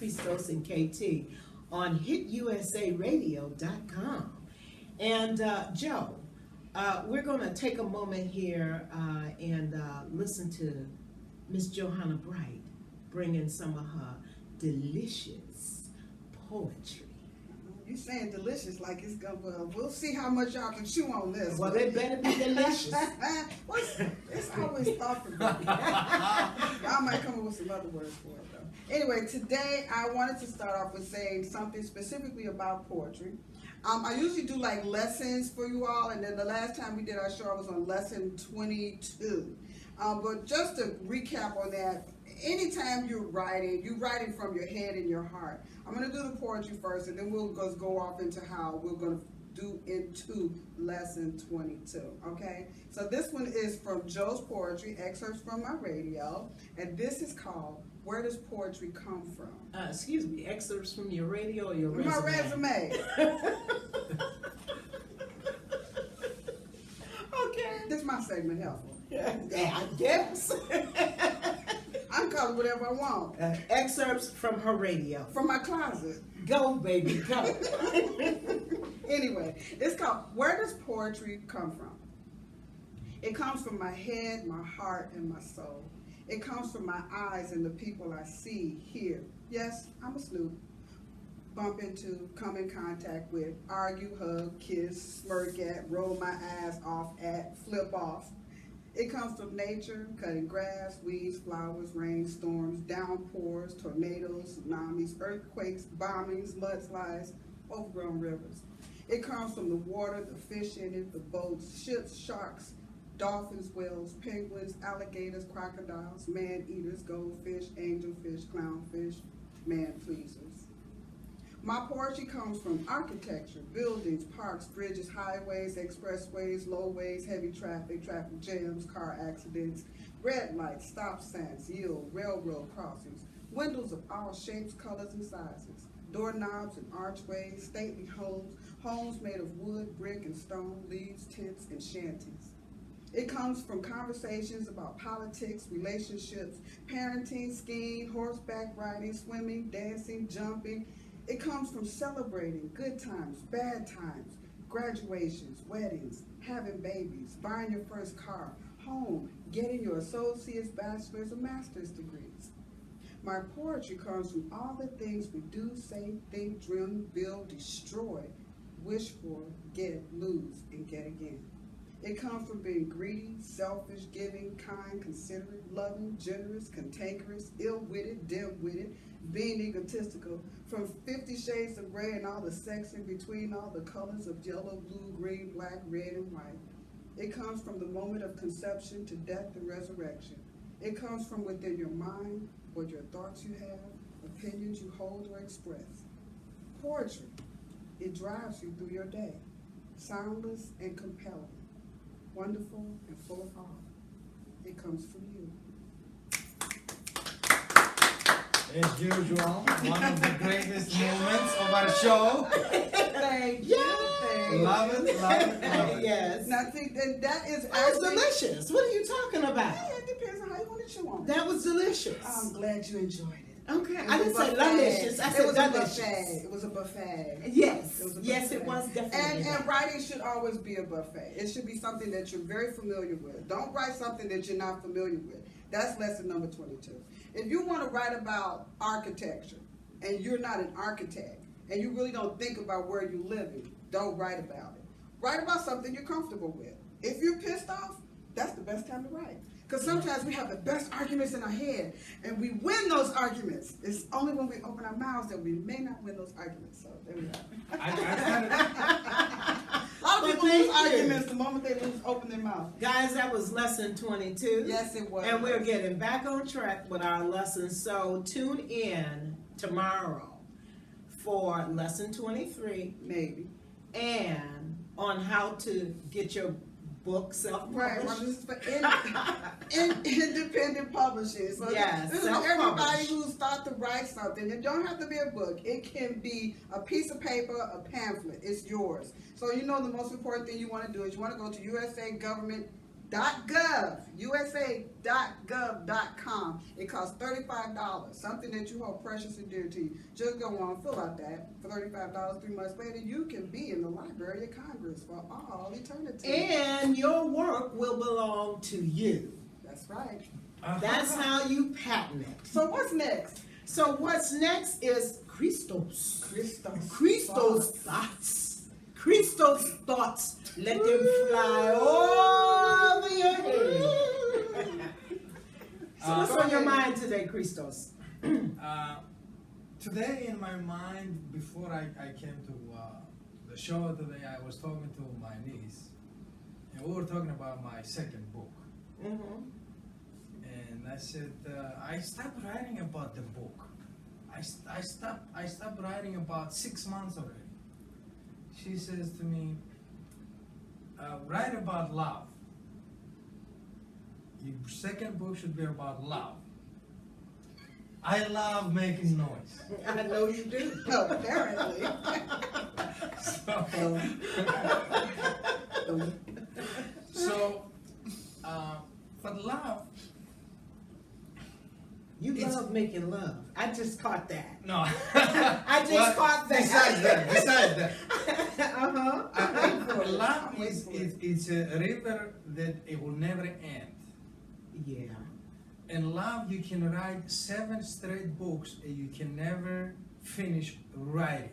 Christos and KT on hitusaradio.com. And Joe, we're going to take a moment here and listen to Miss Johanna Bright bring in some of her delicious poetry. You saying delicious like it's gonna, we'll see how much y'all can chew on this. Well, they better be delicious. It's always thoughtful. I might come up with some other words for it though. Anyway, today I wanted to start off with saying something specifically about poetry. I usually do like lessons for you all, and then the last time we did our show I was on lesson 22. But just to recap on that, anytime you're writing from your head and your heart. I'm going to do the poetry first, and then we'll just go off into how we're going to do into lesson 22, okay? So this one is from Joe's Poetry, Excerpts From My Radio, and this is called, Where Does Poetry Come From? Excuse me, excerpts from your radio or your resume? My resume. Okay. This is my segment, helpful. Yeah, I guess. I can call it whatever I want. Excerpts from her radio. From my closet. Go, baby, go. Anyway, it's called, Where Does Poetry Come From? It comes from my head, my heart, and my soul. It comes from my eyes and the people I see, hear. Yes, I'm a snoop. Bump into, come in contact with, argue, hug, kiss, smirk at, roll my eyes off at, flip off. It comes from nature, cutting grass, weeds, flowers, rain, storms, downpours, tornadoes, tsunamis, earthquakes, bombings, mudslides, overgrown rivers. It comes from the water, the fish in it, the boats, ships, sharks, dolphins, whales, penguins, alligators, crocodiles, man-eaters, goldfish, angelfish, clownfish, man-pleasers. My poetry comes from architecture, buildings, parks, bridges, highways, expressways, lowways, heavy traffic, traffic jams, car accidents, red lights, stop signs, yield, railroad crossings, windows of all shapes, colors, and sizes, doorknobs and archways, stately homes, homes made of wood, brick, and stone, leaves, tents, and shanties. It comes from conversations about politics, relationships, parenting, skiing, horseback riding, swimming, dancing, jumping. It comes from celebrating good times, bad times, graduations, weddings, having babies, buying your first car, home, getting your associate's, bachelor's, or master's degrees. My poetry comes from all the things we do, say, think, dream, build, destroy, wish for, get, lose, and get again. It comes from being greedy, selfish, giving, kind, considerate, loving, generous, cantankerous, ill-witted, dim-witted, being egotistical, from 50 Shades of Grey and all the sex in between, all the colors of yellow, blue, green, black, red, and white. It comes from the moment of conception to death and resurrection. It comes from within your mind, what your thoughts you have, opinions you hold or express. Poetry, it drives you through your day, soundless and compelling, wonderful and full of heart. It comes from you. As usual, one of the greatest moments of our show. Thank you. Love it, love it, love it. Yes. Now, see, that is That was delicious. What are you talking about? Yeah, it depends on how you want to chew on it. That was delicious. I'm glad you enjoyed it. Okay. It I was didn't a say buffet. delicious. I It said was delicious. a buffet. It was a buffet. Yes. It was a Yes, buffet. it was definitely. And writing should always be a buffet. It should be something that you're very familiar with. Don't write something that you're not familiar with. That's lesson number 22. If you want to write about architecture and you're not an architect and you really don't think about where you're living, don't write about it. Write about something you're comfortable with. If you're pissed off, that's the best time to write. Because sometimes we have the best arguments in our head and we win those arguments. It's only when we open our mouths that we may not win those arguments. So there we go. I started, A lot of people lose arguments the moment they open their mouth. Guys, that was lesson 22. Yes, it was. And we're getting back on track with our lessons. So tune in tomorrow for lesson 23 Maybe. and on how to get your book self-published. Right. Well, this is for independent publishing. So Yes, this is for everybody self-published. who's start to write something. It don't have to be a book. It can be a piece of paper, a pamphlet. It's yours. So you know the most important thing you want to do is you want to go to USA Government .gov, USA.gov.com. It costs $35, something that you hold precious and dear to you. Just go on, fill out that for $35. 3 months later, you can be in the Library of Congress for all eternity. And your work will belong to you. That's right. That's how you patent it. So what's next? So what's next is Christos. Christos thoughts. Christos thoughts. Let them fly over your head. So what's on your mind today, Christos? Today in my mind, before I came to the show today, I was talking to my niece, and we were talking about my second book. Mm-hmm. And I said, I stopped writing about the book. I stopped writing about 6 months already. She says to me, write about love. Your second book should be about love. I love making noise. I know you do. Apparently. So, but love. You love making love. I just caught that. No. I just caught that. Besides that. Uh-huh. Love is a river that it will never end. Yeah. In love, you can write 7 straight books and you can never finish writing.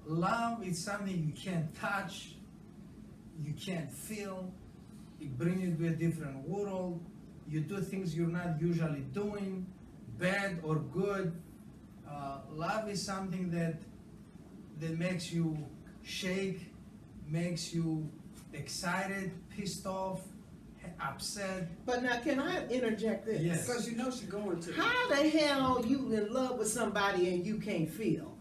Love is something you can't touch, you can't feel. It brings you to a different world. You do things you're not usually doing, bad or good. Love is something that makes you shake, makes you excited, pissed off, upset. But now, can I interject this? Yes. Because you know she's going to. How the hell you in love with somebody and you can't feel?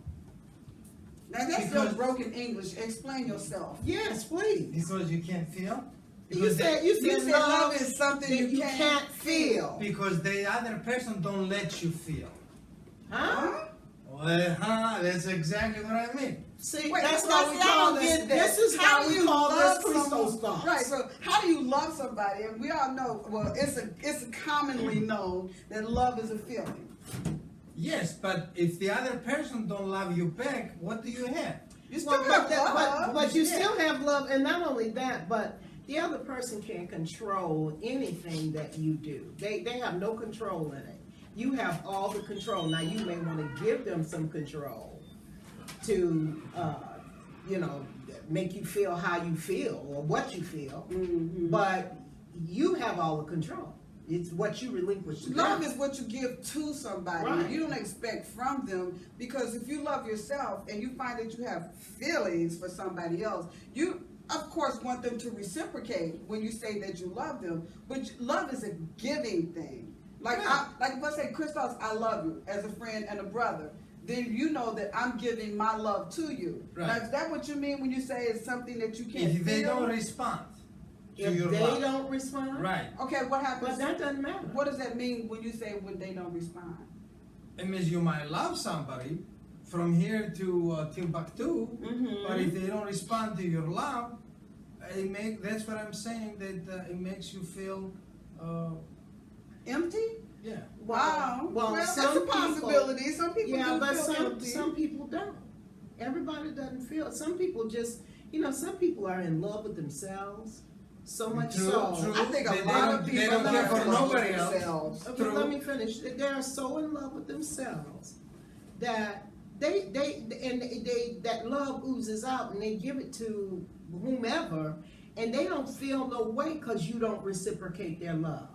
Now that's Because- still broken English. Explain yourself. Yes, please. Because you can't feel? You Because said You said love is something that you can't feel. because the other person don't let you feel. Huh? Well, that's exactly what I mean. See, Wait, that's see, why I we don't call get this. that. This is How why do we you call love this Christos someone? thoughts. Right. So how do you love somebody? And we all know. Well, it's commonly known that love is a feeling. Yes, but if the other person don't love you back, what do you have? You still Well, have but love. you Yeah. still have love, and not only that, but the other person can't control anything that you do. They have no control in it. You have all the control. Now you may want to give them some control to, make you feel how you feel or what you feel, Mhm. but you have all the control. It's what you relinquish to Love them. is what you give to somebody. Right. You don't expect from them, because if you love yourself and you find that you have feelings for somebody else, you of course want them to reciprocate when you say that you love them. But love is a giving thing. Like if I say, Christos, I love you as a friend and a brother, then you know that I'm giving my love to you. Right. Now, is that what you mean when you say it's something that you can't If they feel? don't respond to If your they love. don't respond, Right. Okay, what happens? but that doesn't matter. What does that mean when you say when they don't respond? It means you might love somebody from here to Timbuktu, Mhm. but if they don't respond to your love, that's what I'm saying, that it makes you feel, Empty? yeah. Wow. Well, that's some a possibility. Some people Yeah, do but feel some empty. people don't. Everybody doesn't feel. Some people just, some people are in love with themselves so much True, so. true. I think They a lot don't- of they people don't care are for in love with nobody else. themselves. Okay, True. let me finish. They are so in love with themselves that that love oozes out and they give it to whomever, and they don't feel no way because you don't reciprocate their love.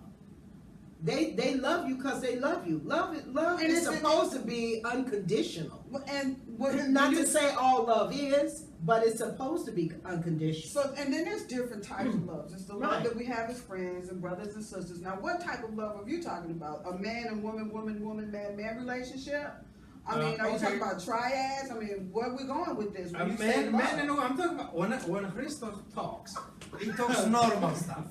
They love you because they love you. Love And is it's- supposed to be unconditional. And what, Not when to you- say all love is, but it's supposed to be unconditional. So, and then there's different types of love. There's the love Right. that we have as friends and brothers and sisters. Now, what type of love are you talking about? A man and woman, man relationship? I mean, are you okay. talking about triads? I mean, where are we going with this? When A you say man, love? I'm talking about when Christos talks, he talks normal stuff.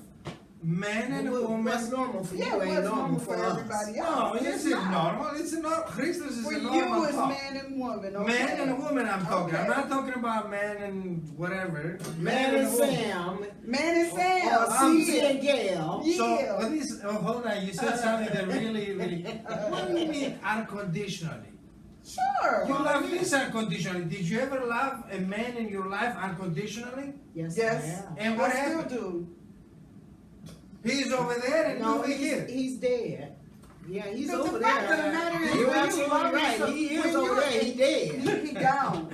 man and a woman. What's normal for Yeah, you ain't what's normal normal for for us. everybody No, else? it's not normal. It's not. Christmas is For a you, normal it's talk. man and woman. Okay? Man and a woman, I'm talking. I'm Okay. not talking about man and whatever. Man and a woman. Sam, Man and Sam. or I'm CZ and Gail. Yeah. So, what is? Oh, hold on. You said something that really. What do you mean unconditionally? Sure. You love this unconditionally. Did you ever love a man in your life unconditionally? Yes, Yes. I am. And what I happened? still do. He's over there and No, you over here. he's dead. Yeah, he's The over fact there. of the matter is, You're when you absolutely love right. yourself- He is when over you- there. He dead. He gone.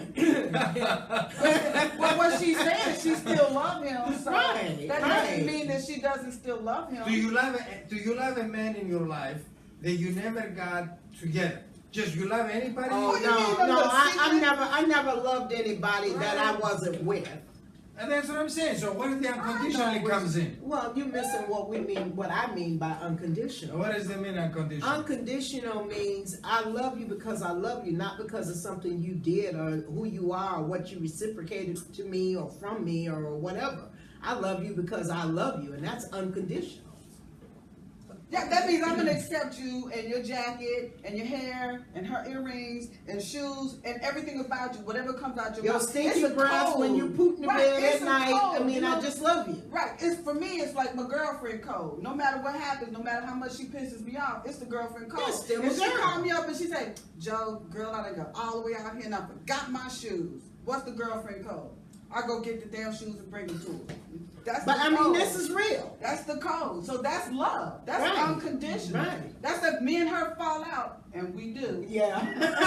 Well, what she's saying, she still love him. So Right, that right. doesn't mean that she doesn't still love him. Do you love a man in your life that you never got together? Just you love anybody? Oh What do you mean, no, no, the I never loved anybody that I Right. wasn't with. And that's what I'm saying. So what if the unconditionally comes in? Well, you're missing what I mean by unconditional. What does that mean unconditional? Unconditional means I love you because I love you, not because of something you did or who you are or what you reciprocated to me or from me or whatever. I love you because I love you, and that's unconditional. Yeah, that means I'm gonna accept you and your jacket and your hair and her earrings and shoes and everything about you, whatever comes out your Your mouth. stinky It's a breath when code. you poop in the Right, bed it's at a night, code, I mean, you know? I just love you. Right, it's for me. It's like my girlfriend code. No matter what happens, no matter how much she pisses me off, it's the girlfriend code. It's still If a she girl. call me up and she say, "Joe, girl, I done got all the way out here and I forgot my shoes." What's the girlfriend code? I go get the damn shoes and bring them to her. That's But the I mean, code. this is real. That's the code. So that's love. That's Right. unconditional. Right. That's if me and her fall out, and we do. Yeah.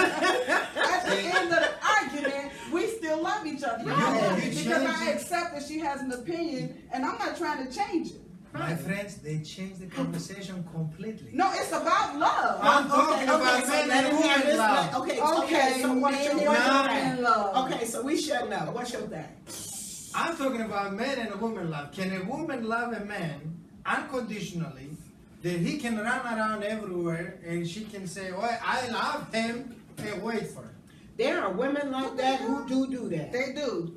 At the end of the argument, we still love each other. Right. You Because change I it. accept that she has an opinion, and I'm not trying to change it. My friends, they changed the conversation completely. No, it's about love. I'm talking about so men let and him have women this. love. Okay, so what's your men thing? and love. Okay, so we shutting up. What's your thing? I'm talking about man and a woman love. Can a woman love a man unconditionally that he can run around everywhere and she can say, "Oh, I love him," and wait for him? There are women like that who do that. They do.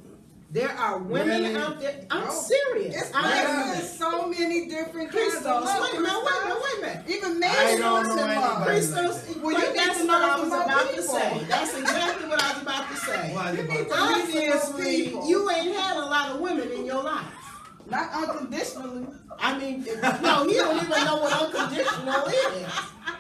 There are women Really? out there. I'm No. serious. It's I there's so many different kinds of Christos, love. wait a minute, wait a minute. Even men I don't wants know to love. anybody. Christos, Well, you need that's to what know I was some about to people. say. That's exactly what I was about to say. What You about need to- that? Obviously, people. you ain't had a lot of women in your life. Not unconditionally. I mean, no, you don't even know what unconditional is.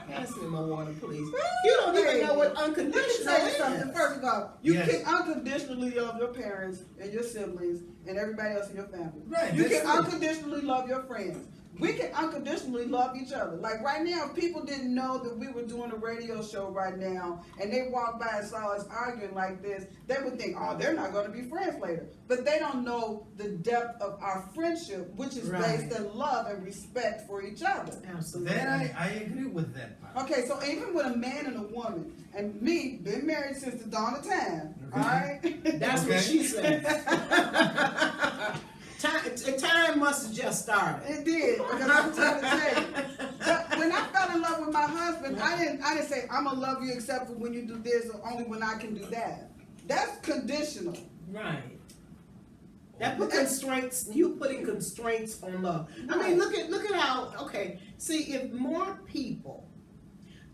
Pass me my water, please. You don't even know what Let me unconditional tell you something. is. First of all, you Yes. can unconditionally love your parents and your siblings and everybody else in your family. Right, You that's can true. unconditionally love your friends. We can unconditionally love each other. Like right now, if people didn't know that we were doing a radio show right now, and they walked by and saw us arguing like this, they would think, "Oh, they're not going to be friends later." But they don't know the depth of our friendship, which is Right. based in love and respect for each other. Absolutely. Then I agree with that part. Okay, so even with a man and a woman, and me, been married since the dawn of time, Okay. all right? That's Okay. what she said. Time must have just started. It did, because I'm trying to tell you. But when I fell in love with my husband, I didn't say, "I'm gonna love you except for when you do this or only when I can do that." That's conditional. Right. That put constraints. You putting constraints on love. I mean, look at how. Okay, see, if more people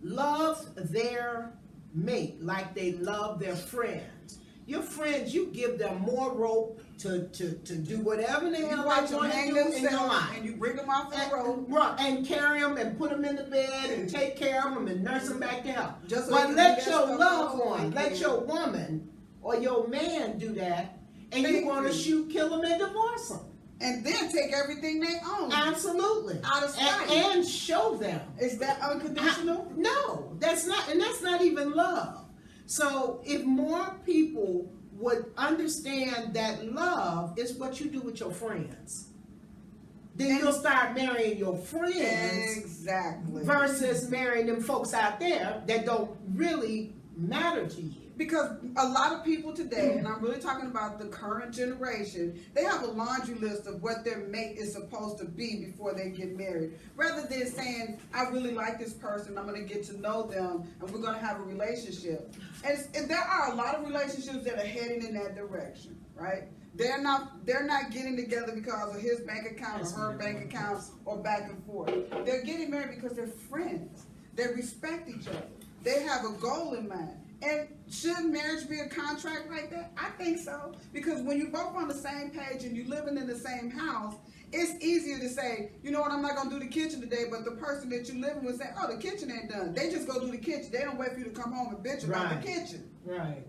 love their mate like they love their friends, your friends, you give them more rope to do whatever they You hell watch they them want to hang do in your themselves life. and you bring them off the road. And carry them and put them in the bed and take care of them and nurse them back to health. Just so But you can let get your stuff loved off one, and let then- your woman or your man do that, and Thank you're going to you. shoot, kill them, and divorce them. And then take everything they own. Absolutely. Out of spite. And show them. Is that unconditional? No, that's not even love. So if more people would understand that love is what you do with your friends, then you'll start marrying your friends Exactly. versus marrying them folks out there that don't really matter to you? Because a lot of people today, and I'm really talking about the current generation, they have a laundry list of what their mate is supposed to be before they get married. Rather than saying, I really like this person, I'm going to get to know them, and we're going to have a relationship. And there are a lot of relationships that are heading in that direction, right? They're not getting together because of his bank account or her bank account or back and forth. They're getting married because they're friends. They respect each other. They have a goal in mind. And should marriage be a contract like that? I think so. Because when you're both on the same page and you're living in the same house, it's easier to say, you know what, I'm not going to do the kitchen today, but the person that you're living with say, oh, the kitchen ain't done. They just go do the kitchen. They don't wait for you to come home and bitch about the kitchen. Right.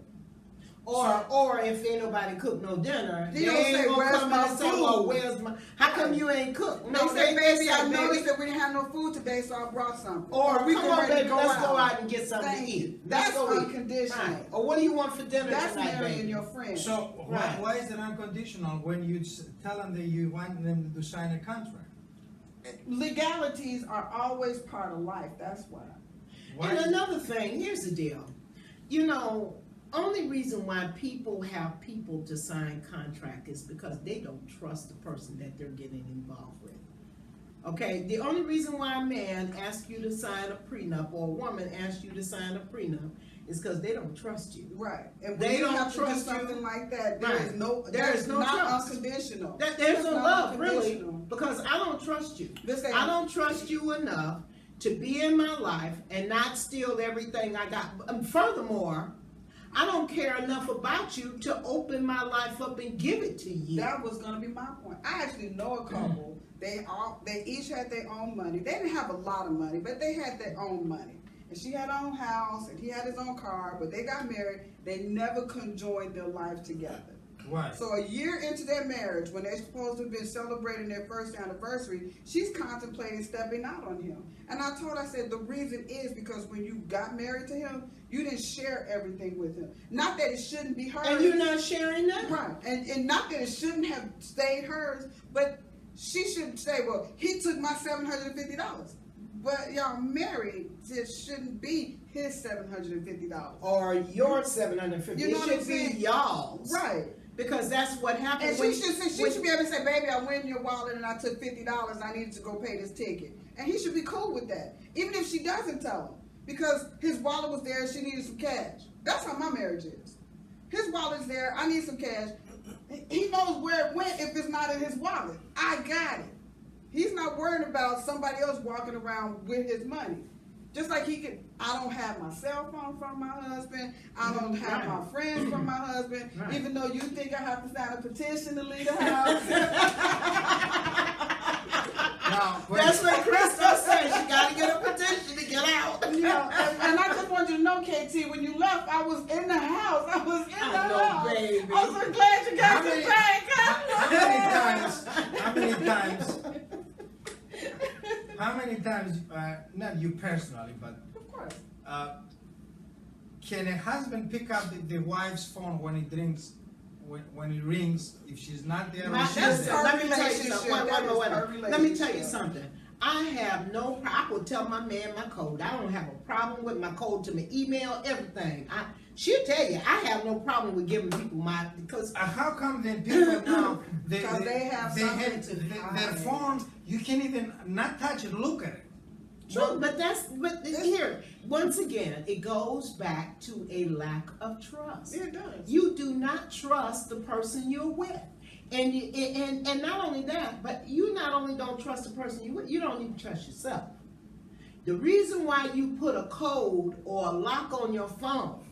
Or if ain't nobody cook no dinner, they don't say, where's my food? Well, where's my, how come you ain't cooked? No, they say, baby, I noticed that we didn't have no food today, so I brought something. Or we come on, baby, let's go out and get something to eat. That's unconditional. Right. Or what do you want for dinner That's tonight, marrying baby? your friend. So why is it unconditional when you tell them that you want them to sign a contract? Legalities are always part of life. That's why. And another thing, here's the deal. You know, only reason why people have people to sign contract is because they don't trust the person that they're getting involved with. Okay, the only reason why a man asks you to sign a prenup or a woman asks you to sign a prenup is because they don't trust you. Right. And they don't have trust to do something you. like that. There is no not trust. Unconditional. There's no love, really, because I don't trust you. I don't trust you enough to be in my life and not steal everything I got. Furthermore, I don't care enough about you to open my life up and give it to you. That was going to be my point. I actually know a couple. They each had their own money. They didn't have a lot of money, but they had their own money. And she had her own house, and he had his own car, but they got married. They never conjoined their life together. Right. So a year into their marriage, when they're supposed to have been celebrating their first anniversary, she's contemplating stepping out on him. And I said, the reason is because when you got married to him, you didn't share everything with him. Not that it shouldn't be hers. And you're not sharing that? Right. And not that it shouldn't have stayed hers, but she shouldn't say, well, he took my $750. But y'all married, it shouldn't be his $750. Or your $750. You know what I'm It should saying? be y'all's. Right. Because that's what happens. And she should be able to say, baby, I went in your wallet and I took $50. I needed to go pay this ticket. And he should be cool with that. Even if she doesn't tell him. Because his wallet was there and she needed some cash. That's how my marriage is. His wallet's there. I need some cash. He knows where it went if it's not in his wallet. I got it. He's not worried about somebody else walking around with his money. Just like I don't have my cell phone from my husband. I don't have my friends from my husband. Right. Even though you think I have to sign a petition to leave the house. That's what Crystal said. She got to get a petition to get out. You know, and I just want you to know, KT, when you left, I was in the house. I was in the house. Baby. I'm so glad you got your bank. How many times, not you personally, but Of course. Can a husband pick up the wife's phone when it rings, when it rings, if she's not there? When she's there? Let me tell you something. Let me tell you relationship. something. I have I will tell my man my code. I don't have a problem with my code to my email, everything. She'll tell you, I have no problem with giving people because how come then people now they have their phones, you can't even not touch it, look at it. True, but here, once again, it goes back to a lack of trust. It does. You do not trust the person you're with. And not only that, but you not only don't trust the person you're with, you don't even trust yourself. The reason why you put a code or a lock on your phone.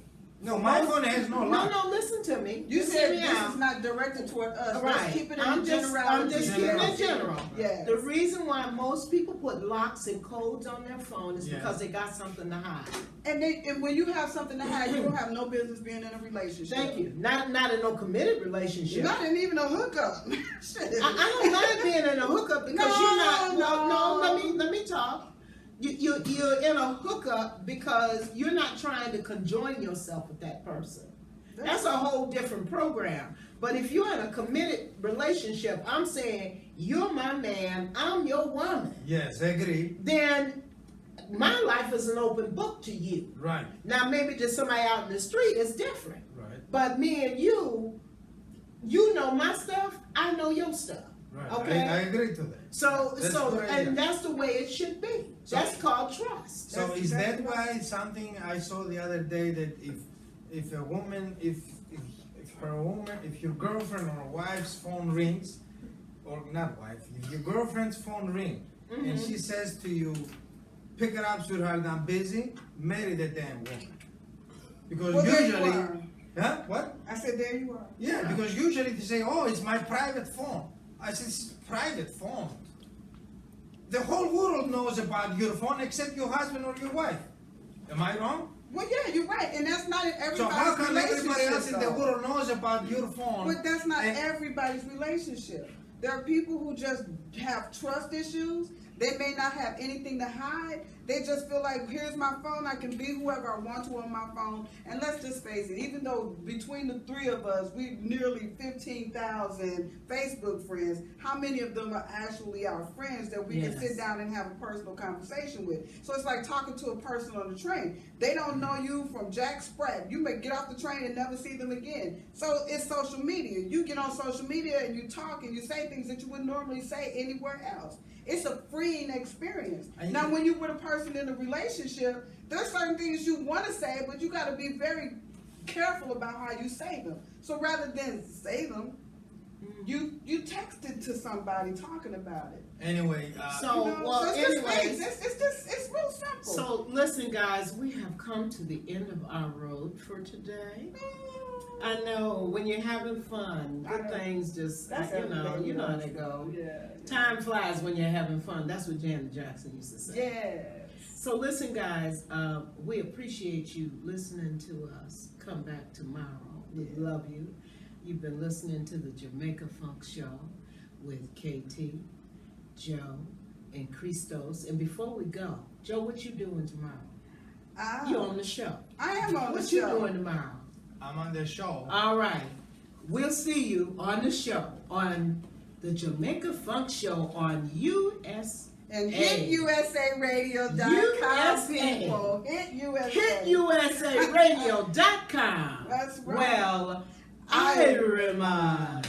No, my phone has no lock. No, listen to me. You said this is not directed toward us. Right. Let's keep it in I'm just keeping it general. Yes. The reason why most people put locks and codes on their phone is because they got something to hide. And when you have something to hide, you don't have no business being in a relationship. Thank you. Not in no committed relationship. Not in even a hookup. I don't mind being in a hookup because you're not. Let me talk. You're in a hookup because you're not trying to conjoin yourself with that person. That's a whole different program. But if you're in a committed relationship, I'm saying you're my man, I'm your woman. Yes, I agree. Then my life is an open book to you. Right. Now, maybe just somebody out in the street is different. Right. But me and you know my stuff, I know your stuff. Right. Okay? I agree to that. So, That's good idea. and that's the way it should be. So- That's called trust. So That's is that exactly why something I saw the other day that if a woman, if your girlfriend or wife's phone rings, or not wife, if your girlfriend's phone rings and she says to you, pick it up, sweetheart, I'm busy, marry that damn woman. Because Well, there you usually, are. huh? What? I said, there you are. Yeah, because usually they say, oh, it's my private phone. I said, it's private phone. The whole world knows about your phone except your husband or your wife. Am I wrong? Well, yeah, you're right, and that's not in everybody's So how come everybody relationship, else in the though. world knows about your phone? But that's not and- everybody's relationship. There are people who just have trust issues. They may not have anything to hide. They just feel like, here's my phone, I can be whoever I want to on my phone. And let's just face it, even though between the three of us, we nearly 15,000 Facebook friends, how many of them are actually our friends that we can Yes. sit down and have a personal conversation with? So it's like talking to a person on the train. They don't know you from Jack Sprat. You may get off the train and never see them again. So it's social media. You get on social media and you talk and you say things that you wouldn't normally say anywhere else. It's a freeing experience. And Now, you- when you're with a person in a relationship, there's certain things you want to say, but you got to be very careful about how you say them. So rather than say them, you text it to somebody talking about it. Anyway, So, You know, well, so it's just anyways, things. It's real simple. so listen, guys, we have come to the end of our road for today. I know when you're having fun, I good know. things just, That's you know everything. how they go. Yeah. Time flies when you're having fun. That's what Janet Jackson used to say. Yes. So listen, guys, we appreciate you listening to us. Come back tomorrow. We love you. You've been listening to the Jamaica Funk Show with KT, Joe, and Christos. And before we go, Joe, what you doing tomorrow? You on the show. I am on What the you show. doing tomorrow? I'm on the show. All right. We'll see you on the show, on the Jamaica Funk Show on USA. And hit USARadio.com, USA. people. Hit USA. Hit USARadio.com. That's right. Well, I remind.